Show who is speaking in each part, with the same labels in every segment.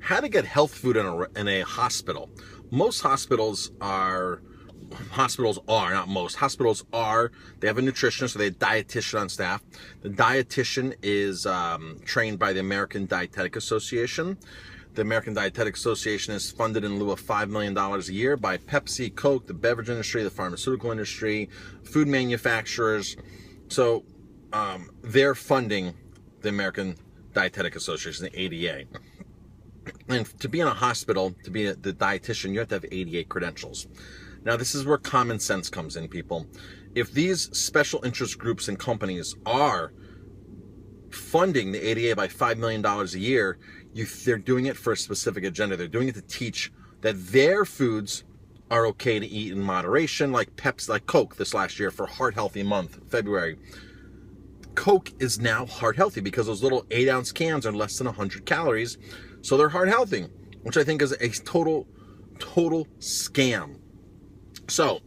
Speaker 1: how to get health food in a hospital. Most hospitals are, not most, hospitals are, they have a nutritionist, so they have a dietitian on staff. The dietitian is trained by the American Dietetic Association. The American Dietetic Association is funded in lieu of $5 million a year by Pepsi, Coke, the beverage industry, the pharmaceutical industry, food manufacturers. So they're funding the American Dietetic Association, the ADA. And to be in a hospital, to be the dietitian, you have to have ADA credentials. Now, this is where common sense comes in, people. If these special interest groups and companies are funding the ADA by $5 million a year, they're doing it for a specific agenda. They're doing it to teach that their foods are okay to eat in moderation, like Pepsi, like Coke this last year for Heart Healthy Month, February. Coke is now heart healthy because those little 8-ounce cans are less than 100 calories, so they're heart healthy, which I think is a total scam. So,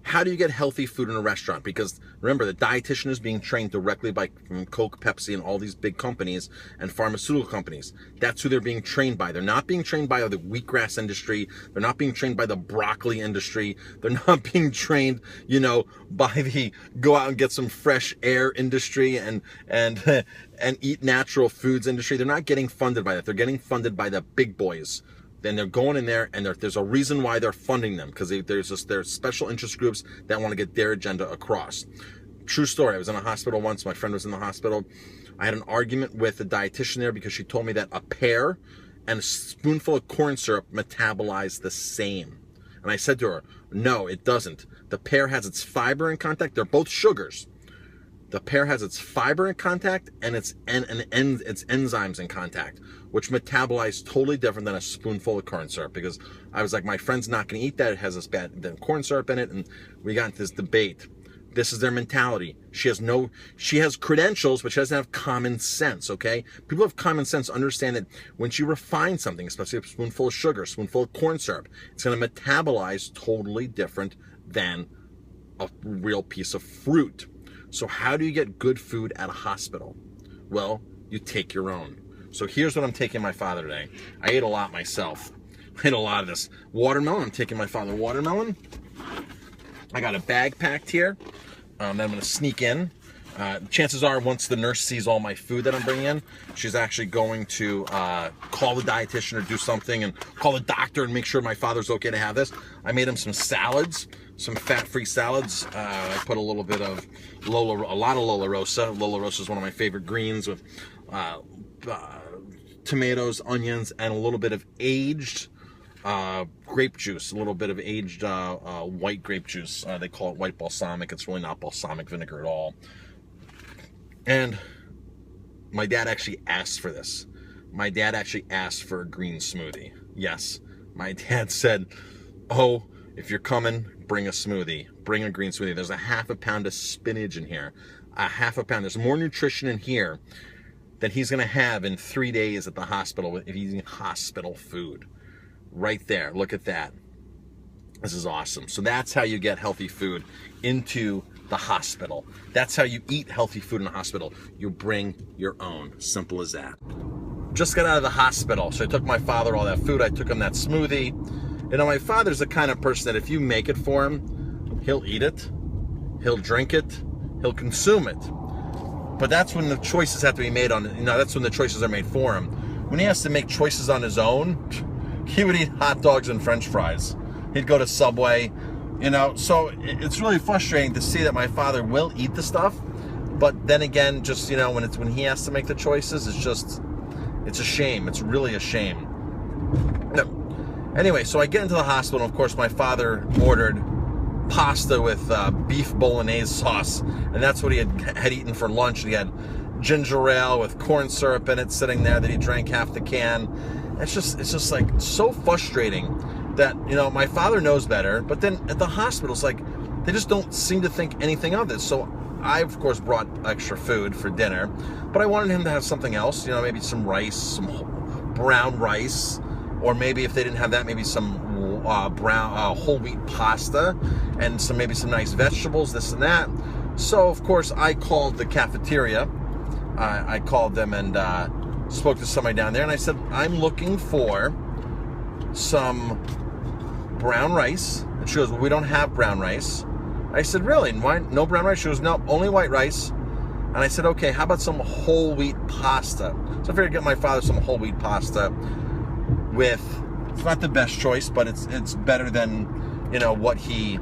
Speaker 1: how do you get healthy food in a restaurant? Because remember, the dietitian is being trained directly by Coke, Pepsi, and all these big companies and pharmaceutical companies. That's who they're being trained by. They're not being trained by the wheatgrass industry. They're not being trained by the broccoli industry. They're not being trained, by the go out and get some fresh air industry and eat natural foods industry. They're not getting funded by that. They're getting funded by the big boys. Then they're going in there, and there's a reason why they're funding them, because there's special interest groups that want to get their agenda across. True story. I was in a hospital once. My friend was in the hospital. I had an argument with the dietitian there because she told me that a pear and a spoonful of corn syrup metabolize the same. And I said to her, no, it doesn't. The pear has its fiber in contact. They're both sugars. The pear has its fiber in contact and its enzymes in contact, which metabolize totally different than a spoonful of corn syrup. Because I was like, my friend's not going to eat that. It has this bad corn syrup in it. And we got into this debate. This is their mentality. She has credentials, but she doesn't have common sense, okay? People have common sense understand that when she refines something, especially a spoonful of sugar, a spoonful of corn syrup, it's going to metabolize totally different than a real piece of fruit. So how do you get good food at a hospital? Well, you take your own. So here's what I'm taking my father today. I ate a lot myself. I ate a lot of this. Watermelon, I'm taking my father watermelon. I got a bag packed here that I'm going to sneak in. Chances are once the nurse sees all my food that I'm bringing in, she's actually going to call the dietitian or do something and call the doctor and make sure my father's okay to have this. I made him some salads, some fat-free salads. I put a little bit of a lot of Lola Rosa. Lola Rosa is one of my favorite greens with tomatoes, onions, and a little bit of aged grape juice, a little bit of aged white grape juice. They call it white balsamic. It's really not balsamic vinegar at all. And my dad actually asked for this. My dad actually asked for a green smoothie. Yes, my dad said, oh, if you're coming, bring a smoothie. Bring a green smoothie. There's a half a pound of spinach in here. A half a pound. There's more nutrition in here than he's going to have in 3 days at the hospital if he's eating hospital food. Right there. Look at that. This is awesome. So that's how you get healthy food into the hospital. That's how you eat healthy food in a hospital. You bring your own. Simple as that. Just got out of the hospital. So I took my father all that food. I took him that smoothie. My father's the kind of person that if you make it for him, he'll eat it, he'll drink it, he'll consume it. But that's when the choices have to be made that's when the choices are made for him. When he has to make choices on his own, he would eat hot dogs and French fries. He'd go to Subway, so it's really frustrating to see that my father will eat the stuff. But then again, just, when he has to make the choices, it's a shame. It's really a shame. Anyway, so I get into the hospital. Of course, my father ordered pasta with beef bolognese sauce, and that's what he had eaten for lunch. And he had ginger ale with corn syrup in it sitting there that he drank half the can. It's just like so frustrating that, my father knows better, but then at the hospital, it's like they just don't seem to think anything of this. So I, of course, brought extra food for dinner, but I wanted him to have something else, maybe some rice, some brown rice, or maybe if they didn't have that, maybe some brown whole wheat pasta and maybe some nice vegetables, this and that. So, of course, I called the cafeteria. I called them and spoke to somebody down there, and I said, I'm looking for some brown rice. And she goes, well, we don't have brown rice. I said, really? Why? No brown rice? She goes, no, only white rice. And I said, okay, how about some whole wheat pasta? So I figured I'd get my father some whole wheat pasta with, it's not the best choice, but it's better than, you know, what he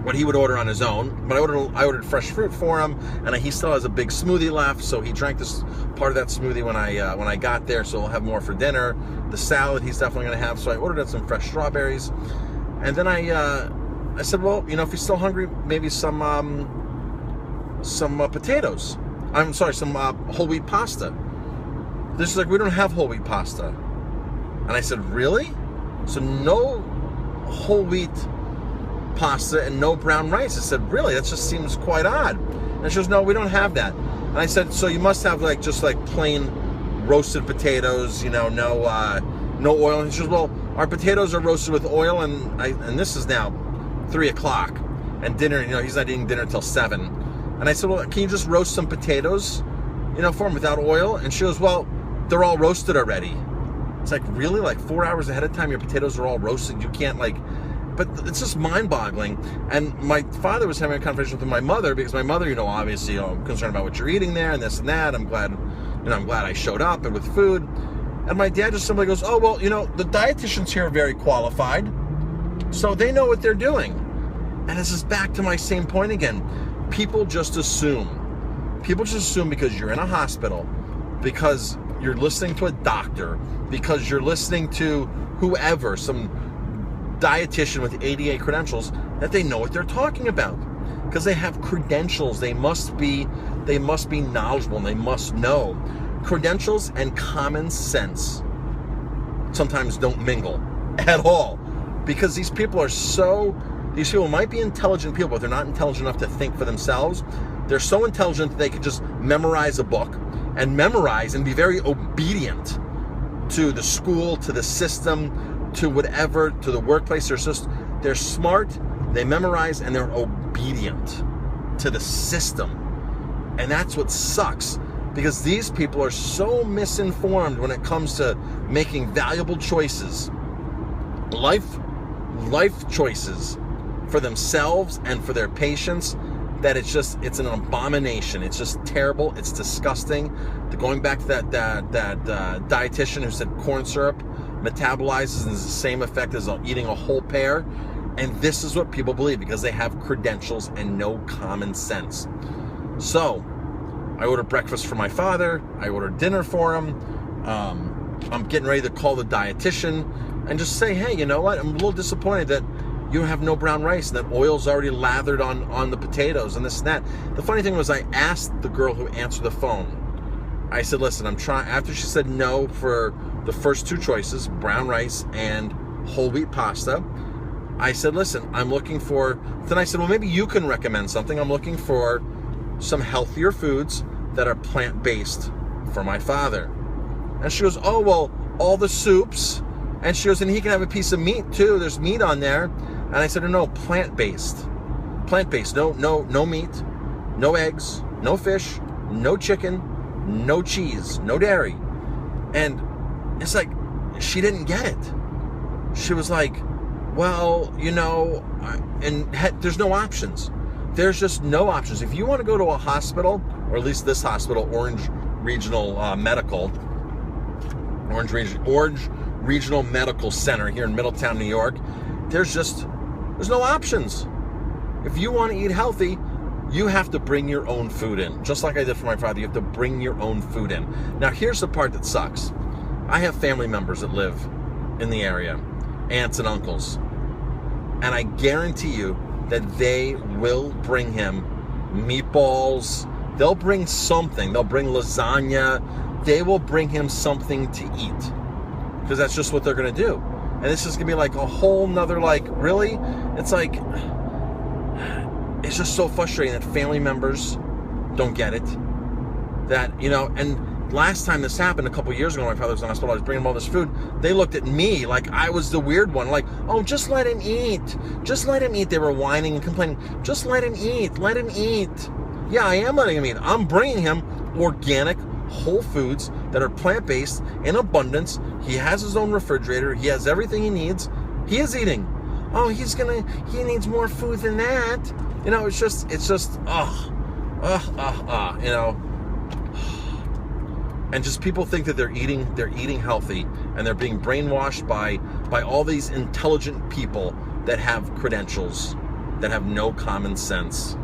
Speaker 1: would order on his own. But I ordered fresh fruit for him, and he still has a big smoothie left, so he drank this part of that smoothie when I got there, so we'll have more for dinner. The salad he's definitely going to have, so I ordered some fresh strawberries. And then I said, well, you know, if he's still hungry, maybe some potatoes. I'm sorry, some whole wheat pasta. This is like, we don't have whole wheat pasta. And I said, really? So no whole wheat pasta and no brown rice? I said, really? That just seems quite odd. And she goes, no, we don't have that. And I said, so you must have like just like plain roasted potatoes, you know, no oil. And she goes, well, our potatoes are roasted with oil, and this is now 3 o'clock, and dinner, you know, he's not eating dinner till 7. And I said, well, can you just roast some potatoes, you know, for him without oil? And she goes, well, they're all roasted already. It's like, really? Like 4 hours ahead of time, your potatoes are all roasted? You can't, like, but it's just mind-boggling. And my father was having a conversation with my mother, because my mother, you know, obviously, you know, I'm concerned about what you're eating there and this and that. I'm glad I showed up and with food. And my dad just simply goes, oh, well, you know, the dietitians here are very qualified, so they know what they're doing. And this is back to my same point again. People just assume. People just assume because you're in a hospital, because you're listening to a doctor, because you're listening to whoever, some dietitian with ADA credentials, that they know what they're talking about. Because they have credentials. They must be knowledgeable, and they must know. Credentials and common sense sometimes don't mingle at all. Because these people might be intelligent people, but they're not intelligent enough to think for themselves. They're so intelligent that they can just memorize a book and be very obedient to the school, to the system, to whatever, to the workplace. They're smart, they memorize, and they're obedient to the system. And that's what sucks, because these people are so misinformed when it comes to making valuable choices, life choices for themselves and for their patients, that it's an abomination. It's just terrible. It's disgusting. Going back to that dietitian who said corn syrup metabolizes and has the same effect as eating a whole pear. And this is what people believe because they have credentials and no common sense. So I ordered breakfast for my father. I ordered dinner for him. I'm getting ready to call the dietitian and just say, hey, you know what? I'm a little disappointed that you have no brown rice and that oil's already lathered on the potatoes and this and that. The funny thing was, I asked the girl who answered the phone. I said, listen, I'm trying, after she said no for the first two choices, brown rice and whole wheat pasta, I said, listen, I'm looking for, then I said, well, maybe you can recommend something. I'm looking for some healthier foods that are plant-based for my father. And she goes, oh, well, all the soups. And she goes, and he can have a piece of meat too. There's meat on there. And I said, no, plant-based. Plant-based, no meat, no eggs, no fish, no chicken, no cheese, no dairy. And it's like, she didn't get it. She was like, well, you know, there's no options. There's just no options. If you want to go to a hospital, or at least this hospital, Orange Regional Medical Center here in Middletown, New York, there's no options. If you want to eat healthy, you have to bring your own food in. Just like I did for my father, you have to bring your own food in. Now, here's the part that sucks. I have family members that live in the area, aunts and uncles, and I guarantee you that they will bring him meatballs. They'll bring something. They'll bring lasagna. They will bring him something to eat, because that's just what they're going to do. And this is going to be like a whole nother, like, really? It's like, it's just so frustrating that family members don't get it. That, you know, and last time this happened a couple years ago when my father was in the hospital, I was bringing him all this food. They looked at me like I was the weird one. Like, oh, just let him eat. Just let him eat. They were whining and complaining. Just let him eat. Let him eat. Yeah, I am letting him eat. I'm bringing him organic, whole foods that are plant-based in abundance. He has his own refrigerator. He has everything he needs. He is eating. Oh, he needs more food than that. You know, it's just, you know. And just people think that they're eating healthy, and they're being brainwashed by all these intelligent people that have credentials, that have no common sense.